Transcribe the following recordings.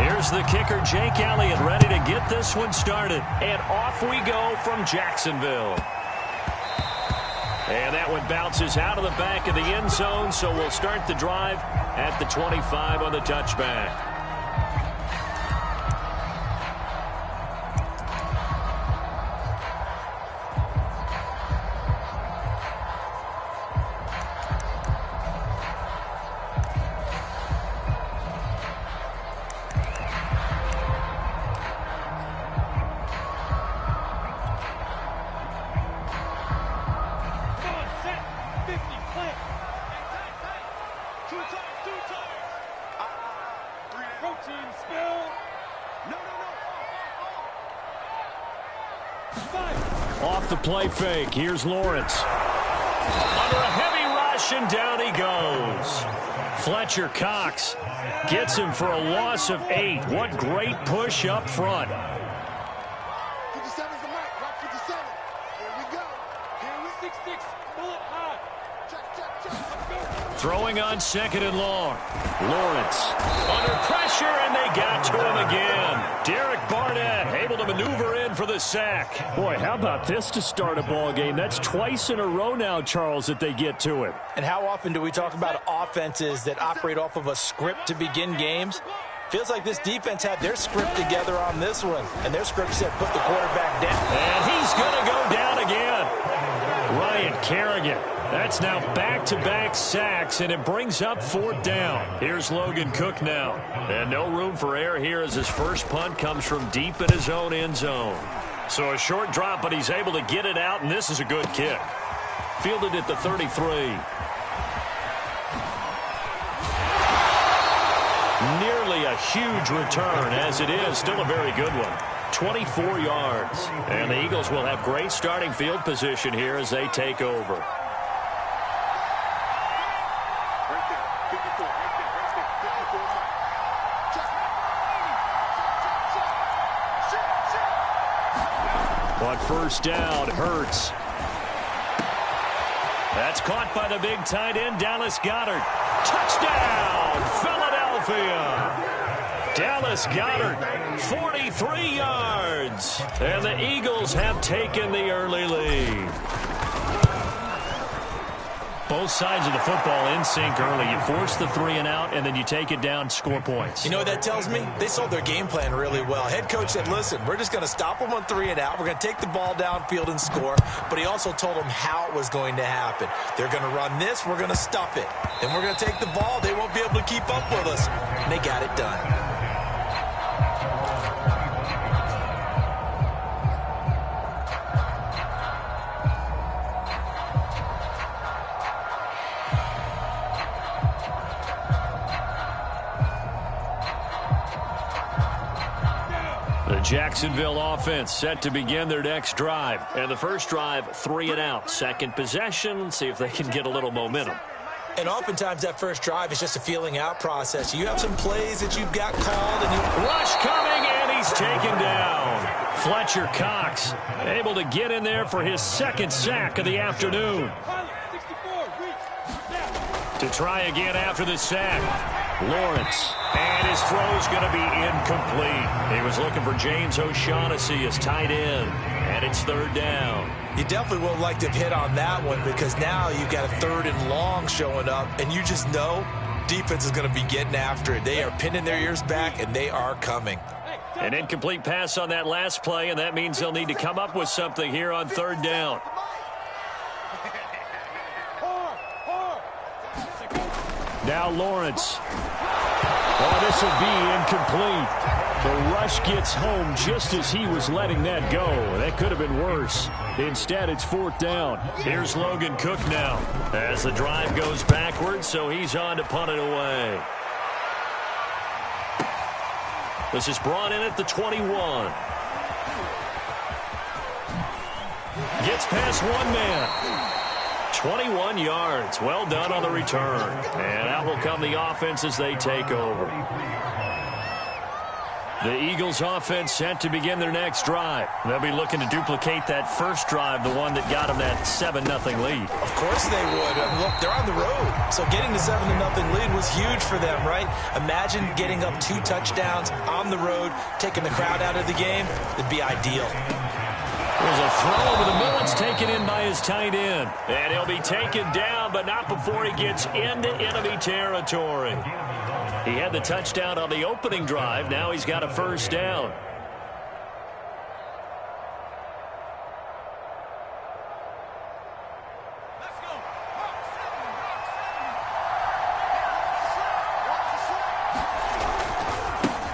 Here's the kicker, Jake Elliott, ready to get this one started. And off we go from Jacksonville. And that one bounces out of the back of the end zone, so we'll start the drive at the 25 on the touchback. Off the play fake. Here's Lawrence. Under a heavy rush, and down he goes. Fletcher Cox gets him for a loss of 8. What great push up front. 57's the mark. Rock 57. Here we go. Here we 6-6. Pull up high. Check. Throwing on 2nd and long. Lawrence under pressure, and they got to him again. Derek Barnett able to maneuver in for the sack. Boy, how about this to start a ball game? That's twice in a row now, Charles, that they get to him. And how often do we talk about offenses that operate off of a script to begin games? Feels like this defense had their script together on this one, and their script said put the quarterback down. And he's going to go down again. Ryan Kerrigan. That's now back-to-back sacks, and it brings up 4th down. Here's Logan Cook now. And no room for error here as his first punt comes from deep in his own end zone. So a short drop, but he's able to get it out, and this is a good kick. Fielded at the 33. Nearly a huge return, as it is still a very good one. 24 yards. And the Eagles will have great starting field position here as they take over. On first down, Hurts. That's caught by the big tight end, Dallas Goedert. Touchdown, Philadelphia. Dallas Goedert, 43 yards. And the Eagles have taken the early lead. Both sides of the football in sync early. You force the 3 and out, and then you take it down, score points. You know what that tells me? They sold their game plan really well. Head coach said, listen, we're just going to stop them on 3 and out. We're going to take the ball downfield and score. But he also told them how it was going to happen. They're going to run this. We're going to stuff it. Then we're going to take the ball. They won't be able to keep up with us. And they got it done. Jacksonville offense set to begin their next drive. And the first drive, 3 and out. Second possession, see if they can get a little momentum. And oftentimes that first drive is just a feeling out process. You have some plays that you've got called. And you rush coming, and he's taken down. Fletcher Cox able to get in there for his 2nd sack of the afternoon. To try again after the sack. Lawrence. And his throw's going to be incomplete. He was looking for James O'Shaughnessy as tight end. And it's 3rd down. You definitely would like to have hit on that one because now you've got a 3rd and long showing up. And you just know defense is going to be getting after it. They are pinning their ears back, and they are coming. An incomplete pass on that last play, and that means they'll need to come up with something here on 3rd down. Now Lawrence. Oh, this will be incomplete. The rush gets home just as he was letting that go. That could have been worse. Instead, it's 4th down. Here's Logan Cook now as the drive goes backwards, so he's on to punt it away. This is brought in at the 21. Gets past one man. 21 yards. Well done on the return. And out will come the offense as they take over. The Eagles offense set to begin their next drive. They'll be looking to duplicate that first drive, the one that got them that 7-0 lead. Of course they would. Look, they're on the road. So getting the 7-0 lead was huge for them, right? Imagine getting up 2 touchdowns on the road, taking the crowd out of the game. It'd be ideal. There's a throw over the middle. It's taken in by his tight end. And he'll be taken down, but not before he gets into enemy territory. He had the touchdown on the opening drive. Now he's got a first down.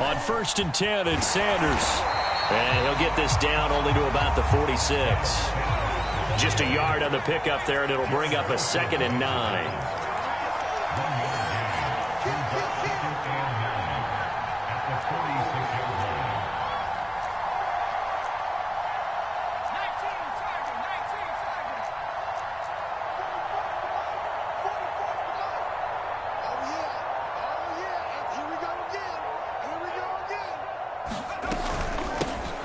On 1st and 10, it's Sanders. And he'll get this down only to about the 46. Just a yard on the pickup there, and it'll bring up a 2nd and 9.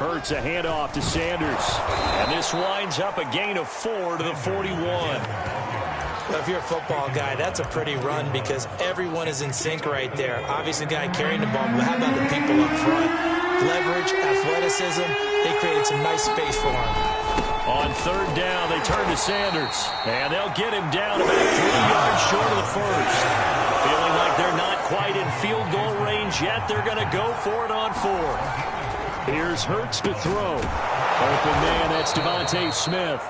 Hurts a handoff to Sanders. And this winds up a gain of 4 to the 41. Well, if you're a football guy, that's a pretty run because everyone is in sync right there. Obviously, the guy carrying the ball, but how about the people up front? Leverage, athleticism, they created some nice space for him. On 3rd down, they turn to Sanders. And they'll get him down about 3 yards short of the first. Feeling like they're not quite in field goal range yet, they're going to go for it on 4th. Here's Hurts to throw. Open man, that's Devontae Smith.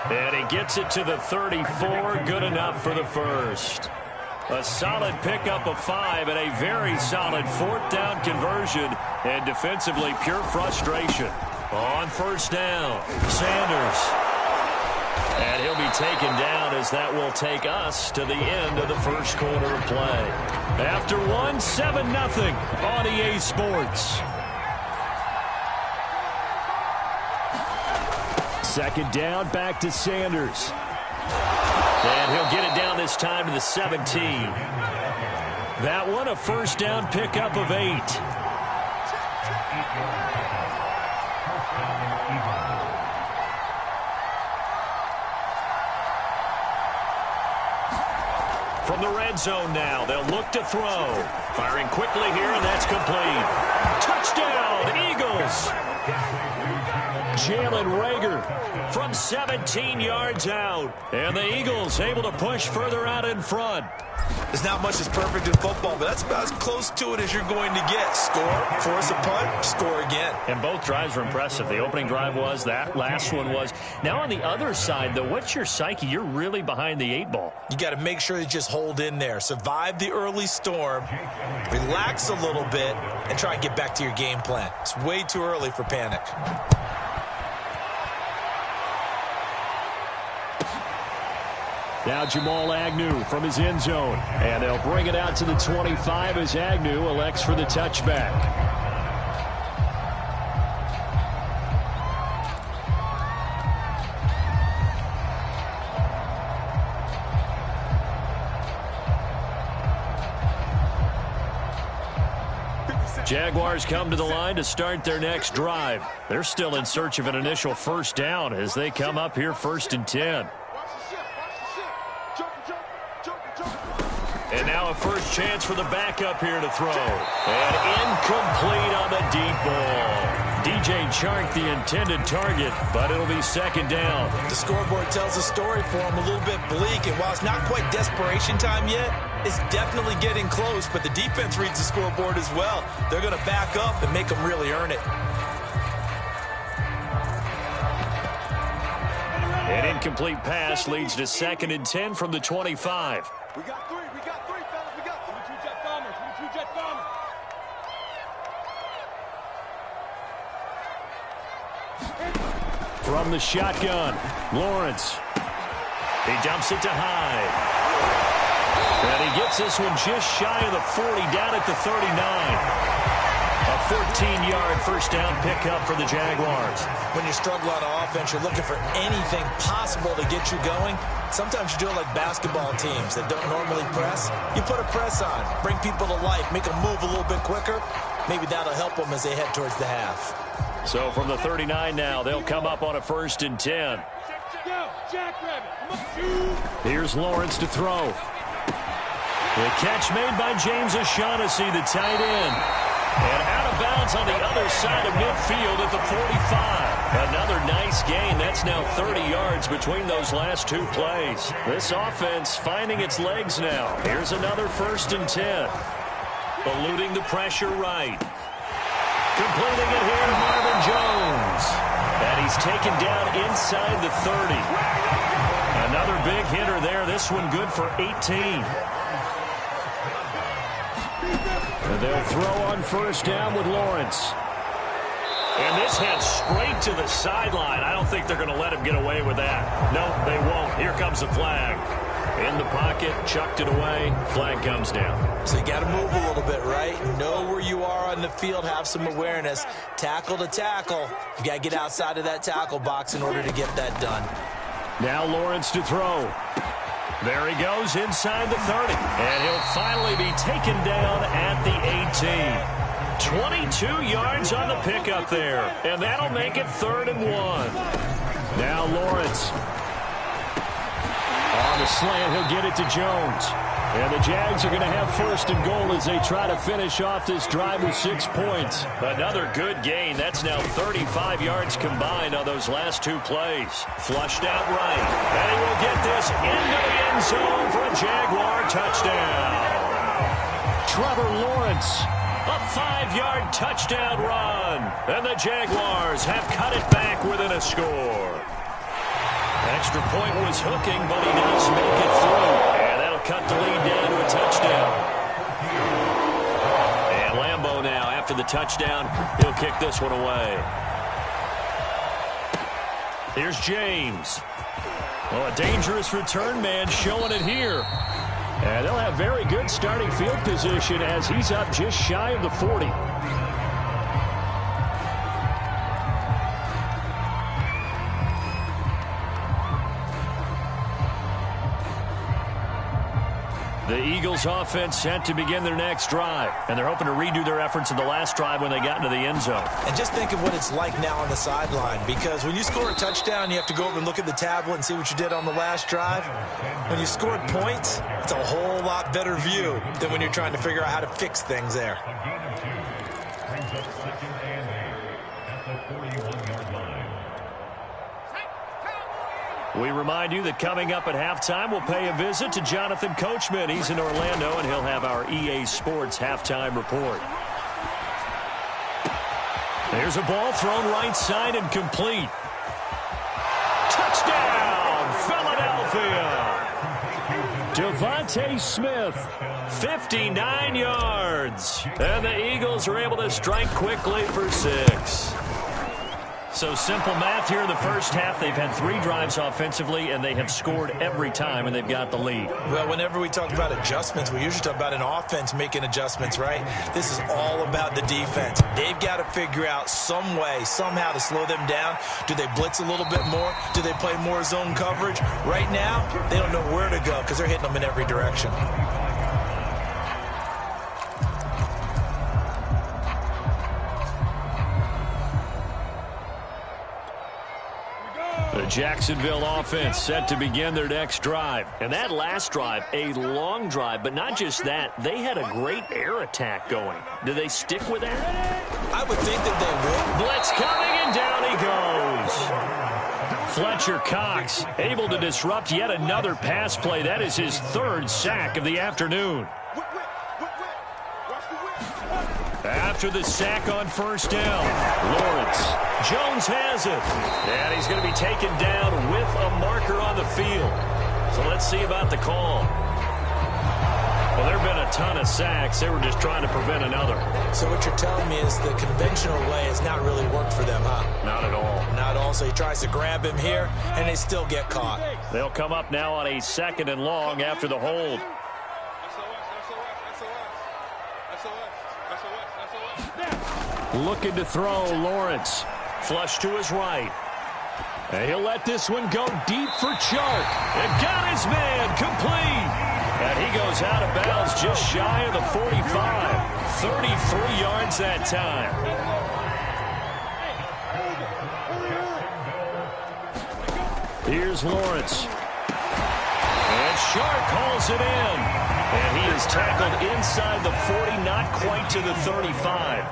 And he gets it to the 34. Good enough for the first. A solid pickup of 5 and a very solid 4th down conversion. And defensively, pure frustration. On 1st down, Sanders. And he'll be taken down as that will take us to the end of the first quarter of play. After one, 7-0 on EA Sports. 2nd down, back to Sanders. And he'll get it down this time to the 17. That one a 1st down pickup of 8. From the red zone now, they'll look to throw. Firing quickly here, and that's complete. Touchdown, Eagles! Jalen Reagor from 17 yards out. And the Eagles able to push further out in front. There's not much that's perfect in football, but that's about as close to it as you're going to get. Score, force a punt, score again. And both drives were impressive. The opening drive was, that last one was. Now on the other side, though, what's your psyche? You're really behind the 8 ball. You got to make sure you just hold in there. Survive the early storm, relax a little bit, and try and get back to your game plan. It's way too early for panic. Now Jamal Agnew from his end zone. And they'll bring it out to the 25 as Agnew elects for the touchback. Jaguars come to the line to start their next drive. They're still in search of an initial 1st down as they come up here 1st and 10. And now a first chance for the backup here to throw. And incomplete on the deep ball. DJ Chark the intended target, but it'll be 2nd down. The scoreboard tells a story for him, a little bit bleak. And while it's not quite desperation time yet, it's definitely getting close. But the defense reads the scoreboard as well. They're going to back up and make them really earn it. An incomplete pass leads to 2nd and 10 from the 25. We got 3, fellas, we got 3. 2 jet bombers, 2 jet bombers. From the shotgun, Lawrence. He dumps it to Hyde. And he gets this one just shy of the 40, down at the 39. A 14-yard first down pickup for the Jaguars. When you struggle on offense, you're looking for anything possible to get you going. Sometimes you do it like basketball teams that don't normally press. You put a press on, bring people to life, make them move a little bit quicker. Maybe that'll help them as they head towards the half. So from the 39 now, they'll come up on a 1st and 10. Here's Lawrence to throw. The catch made by James O'Shaughnessy, the tight end. And out of bounds on the other side of midfield at the 45. Another nice gain. That's now 30 yards between those last two plays. This offense finding its legs now. Here's another 1st and 10. Eluding the pressure right. Completing it here, Marvin Jones. And he's taken down inside the 30. Another big hitter there. This one good for 18. And they'll throw on 1st down with Lawrence. And this heads straight to the sideline. I don't think they're going to let him get away with that. No, they won't. Here comes the flag. In the pocket, chucked it away. Flag comes down. So you got to move a little bit, right? Know where you are on the field. Have some awareness. Tackle to tackle. You got to get outside of that tackle box in order to get that done. Now Lawrence to throw. There he goes inside the 30. And he'll finally be taken down at the 18. 22 yards on the pickup there. And that'll make it 3rd and 1. Now Lawrence. On the slant, he'll get it to Jones. And the Jags are going to have 1st and goal as they try to finish off this drive with 6 points. Another good gain. That's now 35 yards combined on those last two plays. Flushed out right. And he will get this into the end zone for a Jaguar touchdown. Trevor Lawrence, a 5-yard touchdown run. And the Jaguars have cut it back within a score. Extra point was hooking, but he does make it through. And that'll cut the lead down to a touchdown. And Lambeau now, after the touchdown, he'll kick this one away. Here's James. Well, a dangerous return man showing it here. And they'll have very good starting field position as he's up just shy of the 40. The Eagles offense set to begin their next drive. And they're hoping to redo their efforts in the last drive when they got into the end zone. And just think of what it's like now on the sideline. Because when you score a touchdown, you have to go over and look at the tablet and see what you did on the last drive. When you scored points, it's a whole lot better view than when you're trying to figure out how to fix things there. We remind you that coming up at halftime, we'll pay a visit to Jonathan Coachman. He's in Orlando, and he'll have our EA Sports halftime report. There's a ball thrown right side and complete. Touchdown, Philadelphia! Devontae Smith, 59 yards. And the Eagles are able to strike quickly for 6. So simple math here in the first half. They've had 3 drives offensively, and they have scored every time, and they've got the lead. Well, whenever we talk about adjustments, we usually talk about an offense making adjustments, right? This is all about the defense. They've got to figure out some way, somehow to slow them down. Do they blitz a little bit more? Do they play more zone coverage? Right now, they don't know where to go because they're hitting them in every direction. The Jacksonville offense set to begin their next drive. And that last drive, a long drive, but not just that. They had a great air attack going. Do they stick with that? I would think that they would. Blitz coming, and down he goes. Fletcher Cox able to disrupt yet another pass play. That is his 3rd sack of the afternoon. After the sack on 1st down, Lawrence. Jones has it. And he's going to be taken down with a marker on the field. So let's see about the call. Well, there have been a ton of sacks. They were just trying to prevent another. So what you're telling me is the conventional way has not really worked for them, huh? Not at all. Not at all. So he tries to grab him here, and they still get caught. They'll come up now on a 2nd and long after the hold. Looking to throw, Lawrence. Flush to his right. And he'll let this one go deep for Chark. And got his man complete. And he goes out of bounds just shy of the 45. 33 yards that time. Here's Lawrence. And Chark hauls it in. And he is tackled inside the 40, not quite to the 35.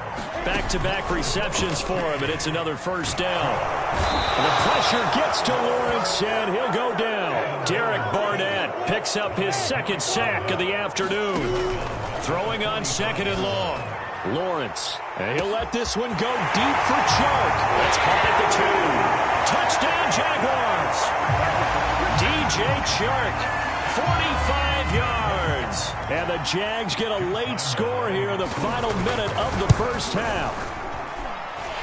Back-to-back receptions for him, and it's another first down. And the pressure gets to Lawrence, and he'll go down. Derek Barnett picks up his second sack of the afternoon. Throwing on second and long. Lawrence, and he'll let this one go deep for Chark. That's caught at the 2. Touchdown, Jaguars. DJ Chark, 45 yards. And the Jags get a late score here in the final minute of the first half.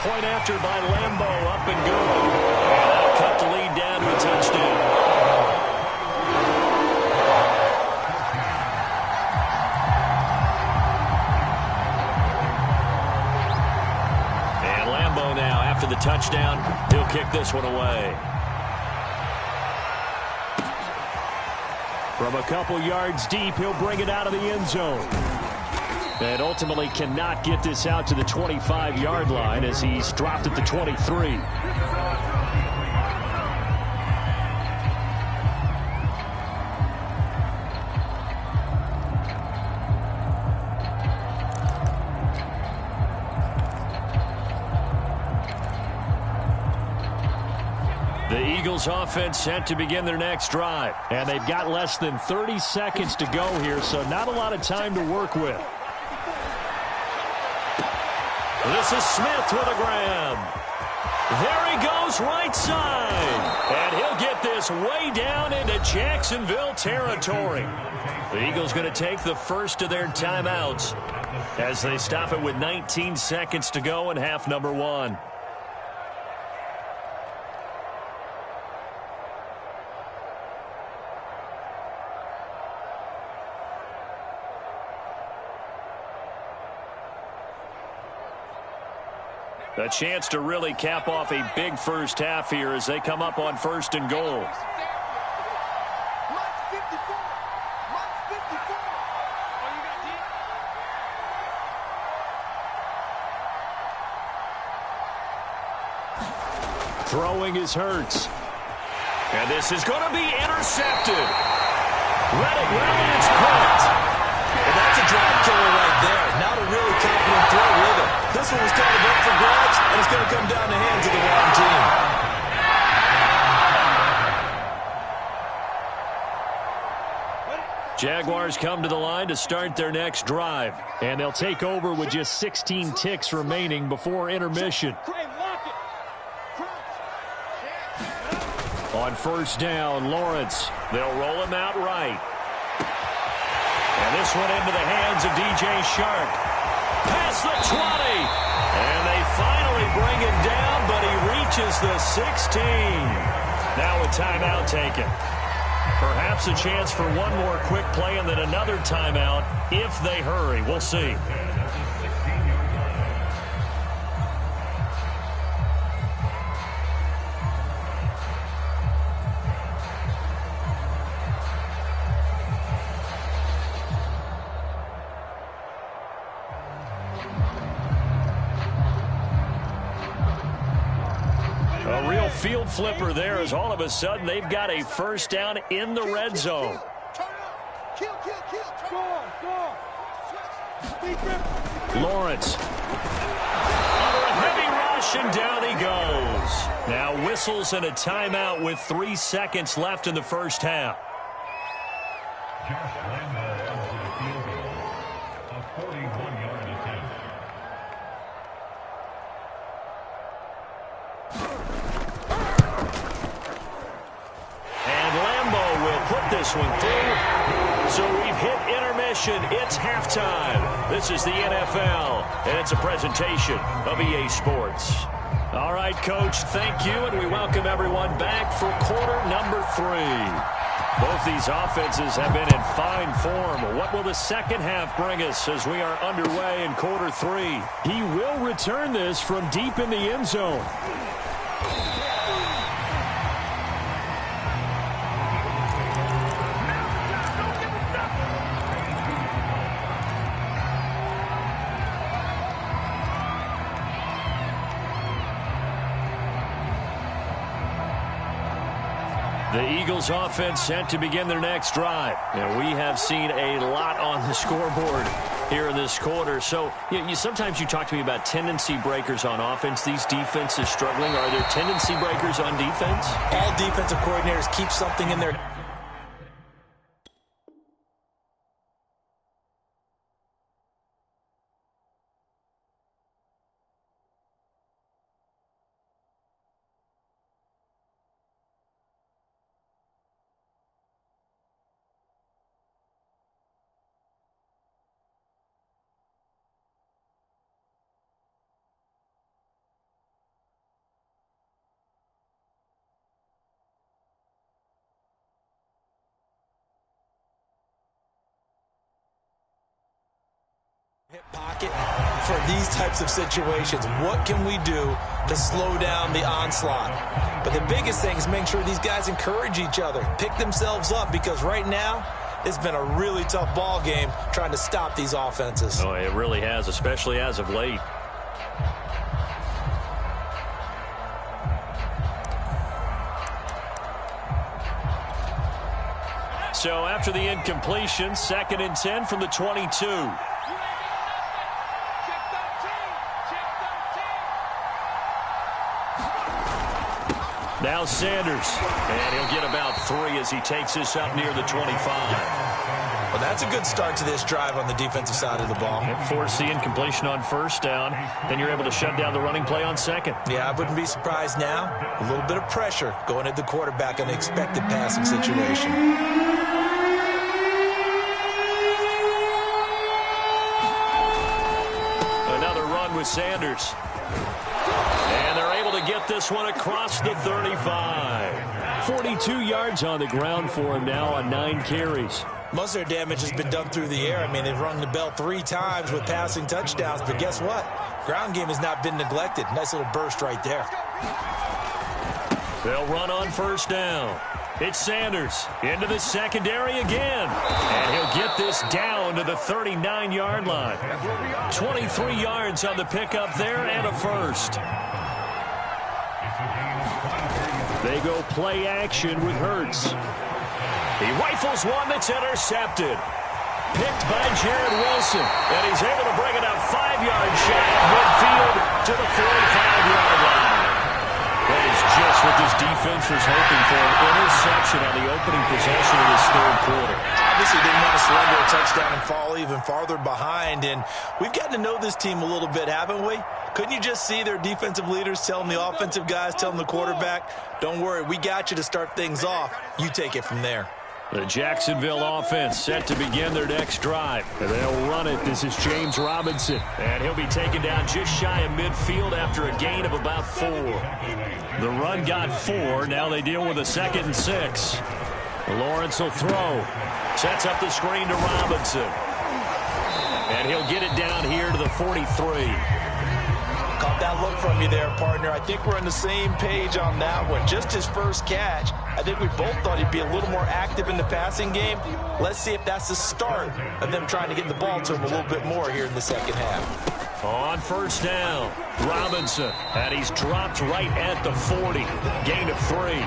Point after by Lambo, up and good. And that'll cut the lead down to a touchdown. And Lambo now, after the touchdown, he'll kick this one away. From a couple yards deep, he'll bring it out of the end zone. And ultimately cannot get this out to the 25-yard line as he's dropped at the 23. The Eagles offense set to begin their next drive. And they've got less than 30 seconds to go here, so not a lot of time to work with. This is Smith with a grab. There he goes right side. And he'll get this way down into Jacksonville territory. The Eagles going to take the first of their timeouts as they stop it with 19 seconds to go in half number 1. A chance to really cap off a big first half here as they come up on first and goal. Throwing is Hurts. And this is going to be intercepted. Read it well, and it's caught. And that's a drive killer right there. Not a really confident throw either. This one was kind of up for grabs, and it's going to come down the hands of the wrong team. Jaguars come to the line to start their next drive. And they'll take over with just 16 ticks remaining before intermission. On first down, Lawrence. They'll roll him out right. And this one into the hands of DJ Chark. Past the 20. And they finally bring him down, but he reaches the 16. Now a timeout taken. Perhaps a chance for one more quick play and then another timeout if they hurry. We'll see. A real field flipper there as all of a sudden they've got a first down in the red zone. Lawrence. Under a heavy rush, and down he goes. Now whistles and a timeout with 3 seconds left in the first half. This one through. So we've hit intermission. It's halftime. This is the NFL, and it's a presentation of EA Sports. All right, Coach, thank you, and we welcome everyone back for quarter number 3. Both these offenses have been in fine form. What will the second half bring us as we are underway in quarter 3? He will return this from deep in the end zone. The Eagles offense set to begin their next drive. And we have seen a lot on the scoreboard here in this quarter. So sometimes you talk to me about tendency breakers on offense. These defenses struggling. Are there tendency breakers on defense? All defensive coordinators keep something in their... pocket for these types of situations. What can we do to slow down the onslaught? But the biggest thing is make sure these guys encourage each other, pick themselves up, because right now it's been a really tough ball game trying to stop these offenses. Oh, it really has, especially as of late. So after the incompletion, 2nd and 10 from the 22. Now Sanders, and he'll get about 3 as he takes this up near the 25. Well, that's a good start to this drive on the defensive side of the ball. Force the incompletion on 1st down, then you're able to shut down the running play on 2nd. Yeah, I wouldn't be surprised now. A little bit of pressure going at the quarterback in the expected passing situation. Another run with Sanders. And they're able to get this one across the 35. 42 yards on the ground for him now on 9 carries. Most of their damage has been done through the air. I mean, they've rung the bell 3 times with passing touchdowns, but guess what? Ground game has not been neglected. Nice little burst right there. They'll run on 1st down. It's Sanders into the secondary again. And he'll get this down to the 39-yard line. 23 yards on the pickup there and a 1st. They go play action with Hurts. He rifles one that's intercepted. Picked by Jared Wilson. And he's able to bring it up 5 yards shy of midfield to the 45-yard line. That is just what this defense was hoping for. An interception on the opening possession of this 3rd quarter. Obviously didn't want to surrender a touchdown and fall even farther behind. And we've gotten to know this team a little bit, haven't we? Couldn't you just see their defensive leaders telling the offensive guys, telling the quarterback, don't worry, we got you to start things off. You take it from there. The Jacksonville offense set to begin their next drive. They'll run it. This is James Robinson. And he'll be taken down just shy of midfield after a gain of about 4. The run got 4. Now they deal with a 2nd and 6. Lawrence will throw. Sets up the screen to Robinson. And he'll get it down here to the 43. Caught that look from you there, partner. I think we're on the same page on that one. Just his first catch. I think we both thought he'd be a little more active in the passing game. Let's see if that's the start of them trying to get the ball to him a little bit more here in the 2nd half. On 1st down, Robinson. And he's dropped right at the 40. Gain of 3.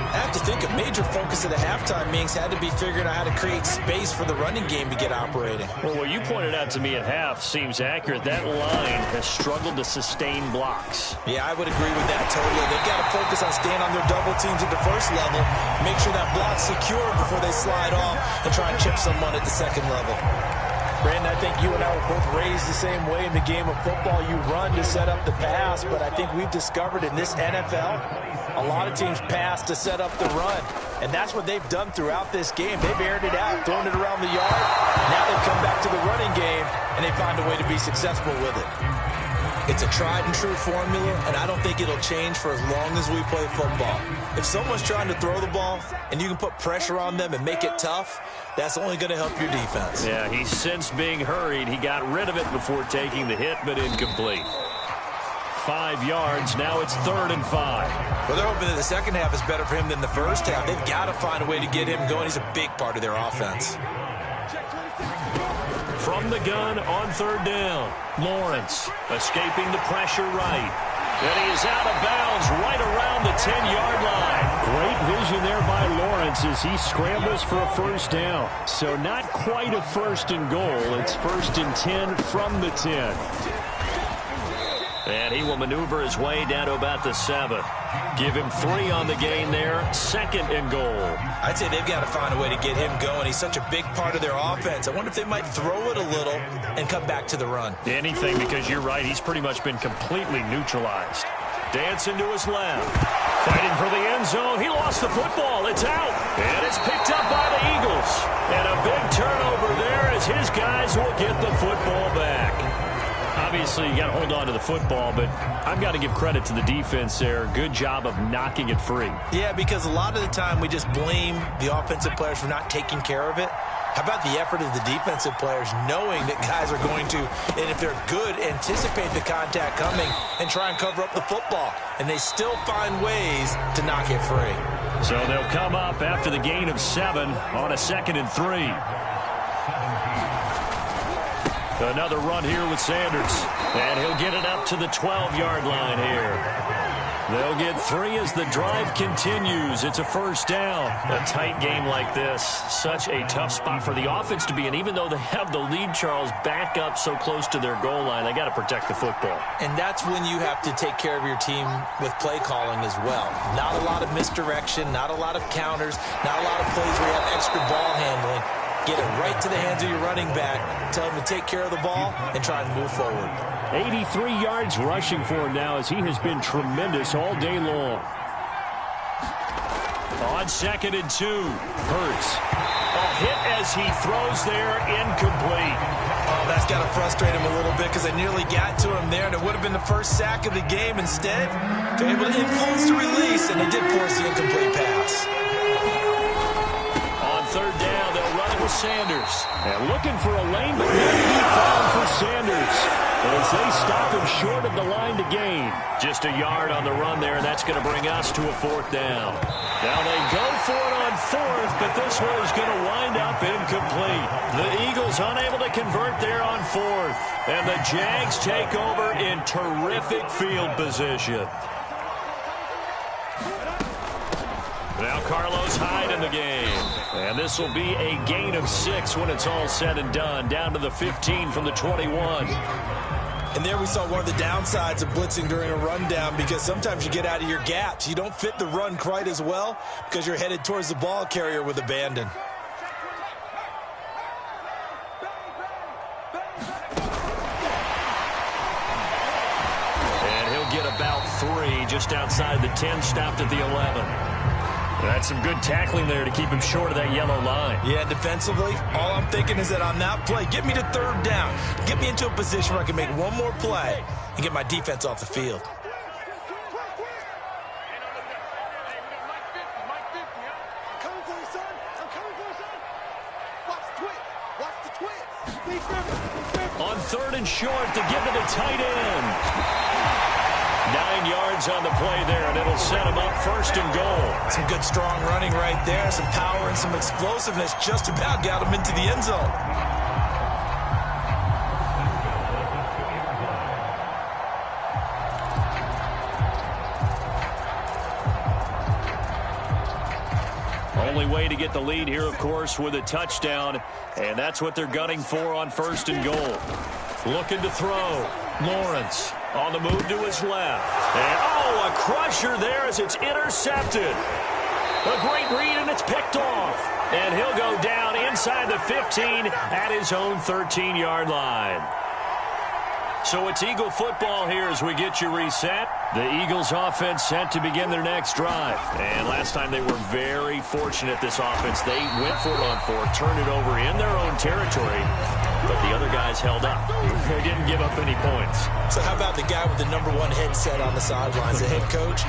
I have to think a major focus of the halftime meetings had to be figuring out how to create space for the running game to get operating. Well, what you pointed out to me at half seems accurate. That line has struggled to sustain blocks. Yeah, I would agree with that totally. They've got to focus on staying on their double teams at the 1st level, make sure that block's secure before they slide off and try and chip someone at the 2nd level. Brandon, I think you and I were both raised the same way in the game of football. You run to set up the pass, but I think we've discovered in this NFL, a lot of teams pass to set up the run, and that's what they've done throughout this game. They've aired it out, thrown it around the yard. Now they've come back to the running game, and they find a way to be successful with it. It's a tried-and-true formula, and I don't think it'll change for as long as we play football. If someone's trying to throw the ball and you can put pressure on them and make it tough, that's only going to help your defense. Yeah, he's since being hurried. He got rid of it before taking the hit, but incomplete. 5 yards. Now it's 3rd and 5. Well, they're hoping that the second half is better for him than the first half. They've got to find a way to get him going. He's a big part of their offense. From the gun on 3rd down. Lawrence escaping the pressure right. And he is out of bounds right around the 10-yard line. Great vision there by Lawrence as he scrambles for a first down. So not quite a 1st and goal. It's 1st and 10 from the 10. And he will maneuver his way down to about the 7. Give him 3 on the gain there. 2nd and goal. I'd say they've got to find a way to get him going. He's such a big part of their offense. I wonder if they might throw it a little and come back to the run. Anything, because you're right. He's pretty much been completely neutralized. Dancing to his left. Fighting for the end zone. He lost the football. It's out. And it's picked up by the Eagles. And a big turnover there as his guys will get the football back. Obviously, you got to hold on to the football, but I've got to give credit to the defense there. Good job of knocking it free. Yeah, because a lot of the time we just blame the offensive players for not taking care of it. How about the effort of the defensive players knowing that guys are going to, and if they're good, anticipate the contact coming and try and cover up the football. And they still find ways to knock it free. So they'll come up after the gain of 7 on a 2nd and 3. Another run here with Sanders. And he'll get it up to the 12-yard line here. They'll get 3 as the drive continues. It's a first down. A tight game like this, such a tough spot for the offense to be in. Even though they have the lead, Charles, back up so close to their goal line, they got to protect the football. And that's when you have to take care of your team with play calling as well. Not a lot of misdirection, not a lot of counters, not a lot of plays where you have extra ball handling. Get it right to the hands of your running back. Tell him to take care of the ball and try and move forward. 83 yards rushing for him now as he has been tremendous all day long. On 2nd and 2, Hurts. A hit as he throws there, incomplete. Oh, that's got to frustrate him a little bit because they nearly got to him there, and it would have been the first sack of the game. Instead, they're able to influence the release, and they did force the incomplete pass. On 3rd down, they'll run it with Sanders. And looking for a lane, but none to be found for Sanders as they stop him short of the line to gain. Just a yard on the run there, and that's going to bring us to a 4th down. Now they go for it on 4th, but this one is going to wind up incomplete. The Eagles unable to convert there on 4th, and the Jags take over in terrific field position. Now Carlos Hyde in the game. And this will be a gain of 6 when it's all said and done. Down to the 15 from the 21. And there we saw one of the downsides of blitzing during a rundown because sometimes you get out of your gaps. You don't fit the run quite as well because you're headed towards the ball carrier with abandon. And he'll get about 3 just outside the 10, stopped at the 11. That's some good tackling there to keep him short of that yellow line. Yeah, defensively, all I'm thinking is that on that play, get me to 3rd down. Get me into a position where I can make one more play and get my defense off the field. On 3rd and short to give to the tight end. 9 yards on the play there, and it'll set him up 1st and goal. Some good, strong running right there. Some power and some explosiveness just about got him into the end zone. Only way to get the lead here, of course, with a touchdown, and that's what they're gunning for on 1st and goal. Looking to throw. Lawrence on the move to his left. And, a crusher there as it's intercepted. A great read, and it's picked off. And he'll go down inside the 15 at his own 13-yard line. So it's Eagle football here as we get you reset. The Eagles offense set to begin their next drive. And last time they were very fortunate, this offense. They went for it on 4, turned it over in their own territory. but the other guys held up. They didn't give up any points. So how about the guy with the #1 headset on the sidelines, the head coach?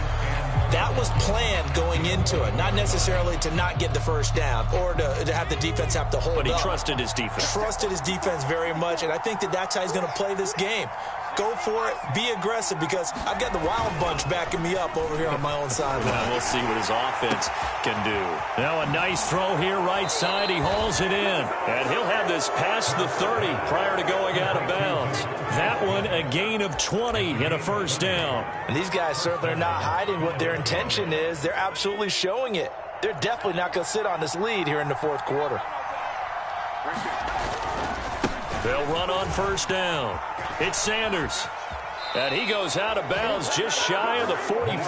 That was planned going into it, not necessarily to not get the first down or to have the defense have to hold up. But he trusted his defense. Trusted his defense very much, and I think that's how he's going to play this game. Go for it. Be aggressive, because I've got the wild bunch backing me up over here on my own sideline. Now we'll see what his offense can do. Now a nice throw here right side. He hauls it in. And he'll have this past the 30 prior to going out of bounds. That one a gain of 20 and a first down. And these guys certainly are not hiding what their intention is. They're absolutely showing it. They're definitely not going to sit on this lead here in the fourth quarter. They'll run on first down. It's Sanders. And he goes out of bounds just shy of the 45.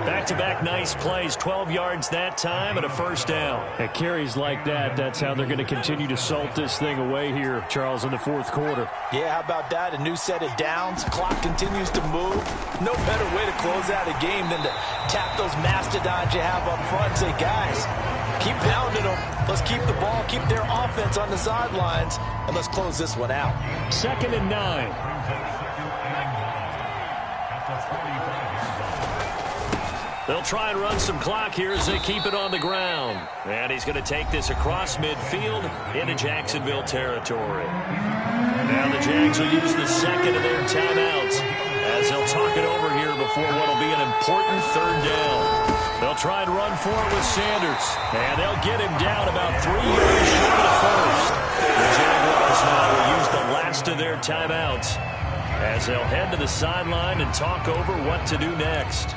Back-to-back nice plays, 12 yards that time and a first down. At carries like that, that's how they're going to continue to salt this thing away here, Charles, in the fourth quarter. Yeah, how about that? A new set of downs. Clock continues to move. No better way to close out a game than to tap those mastodons you have up front and say, guys, keep pounding them. Let's keep the ball, keep their offense on the sidelines, and let's close this one out. 2nd and 9. They'll try and run some clock here as they keep it on the ground. And he's going to take this across midfield into Jacksonville territory. Now the Jags will use the second of their timeouts as they'll talk it over here before what will be an important third down. They'll try and run for it with Sanders. And they'll get him down about 3 yards short of the first. The Jaguars now will use the last of their timeouts as they'll head to the sideline and talk over what to do next.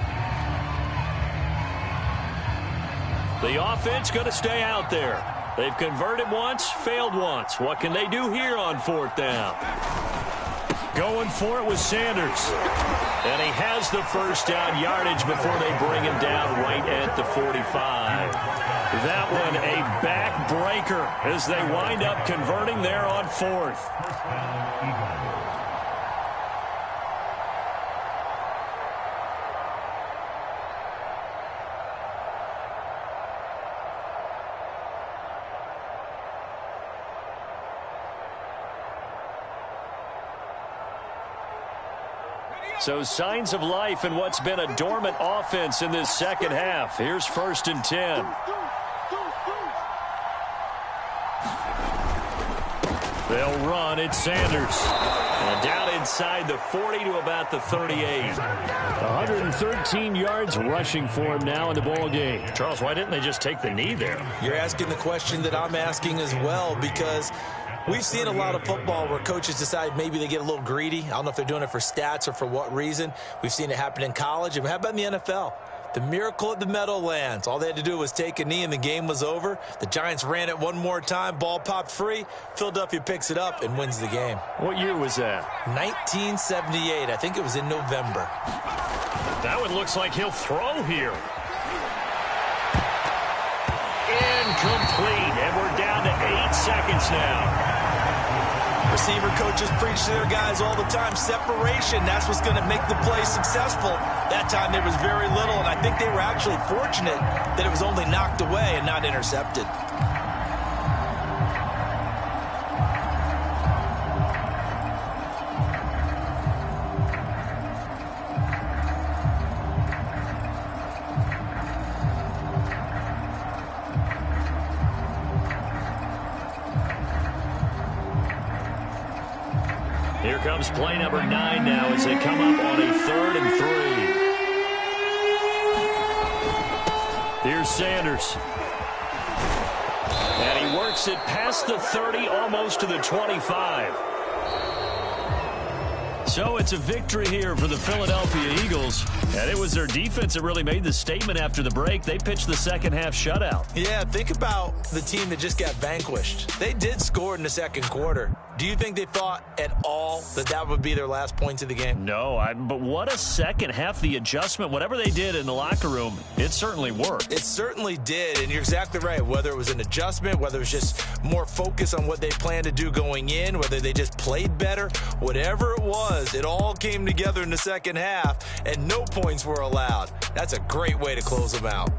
The offense going to stay out there. They've converted once, failed once. What can they do here on 4th down? Going for it with Sanders. And he has the first down yardage before they bring him down right at the 45. That one a backbreaker as they wind up converting there on 4th. So signs of life in what's been a dormant offense in this second half. Here's 1st and 10. They'll run. It's Sanders. And down inside the 40 to about the 38. 113 yards rushing for him now in the ball game. Charles, why didn't they just take the knee there? You're asking the question that I'm asking as well, because we've seen a lot of football where coaches decide maybe they get a little greedy. I don't know if they're doing it for stats or for what reason. We've seen it happen in college. And how about in the NFL? The miracle at the Meadowlands. All they had to do was take a knee and the game was over. The Giants ran it one more time. Ball popped free. Philadelphia picks it up and wins the game. What year was that? 1978. I think it was in November. That one looks like he'll throw here. Incomplete. And we're down to 8 seconds now. Receiver coaches preach to their guys all the time. Separation, that's what's going to make the play successful. That time there was very little, and I think they were actually fortunate that it was only knocked away and not intercepted. Here comes play number 9 now as they come up on a 3rd and 3. Here's Sanders. And he works it past the 30, almost to the 25. So it's a victory here for the Philadelphia Eagles. And it was their defense that really made the statement after the break. They pitched the second half shutout. Yeah, think about the team that just got vanquished. They did score in the second quarter. Do you think they thought at all that that would be their last points of the game? No, but what a second half. The adjustment, whatever they did in the locker room, it certainly worked. It certainly did, and you're exactly right. Whether it was an adjustment, whether it was just more focus on what they planned to do going in, whether they just played better, whatever it was, it all came together in the second half, and no points were allowed. That's a great way to close them out.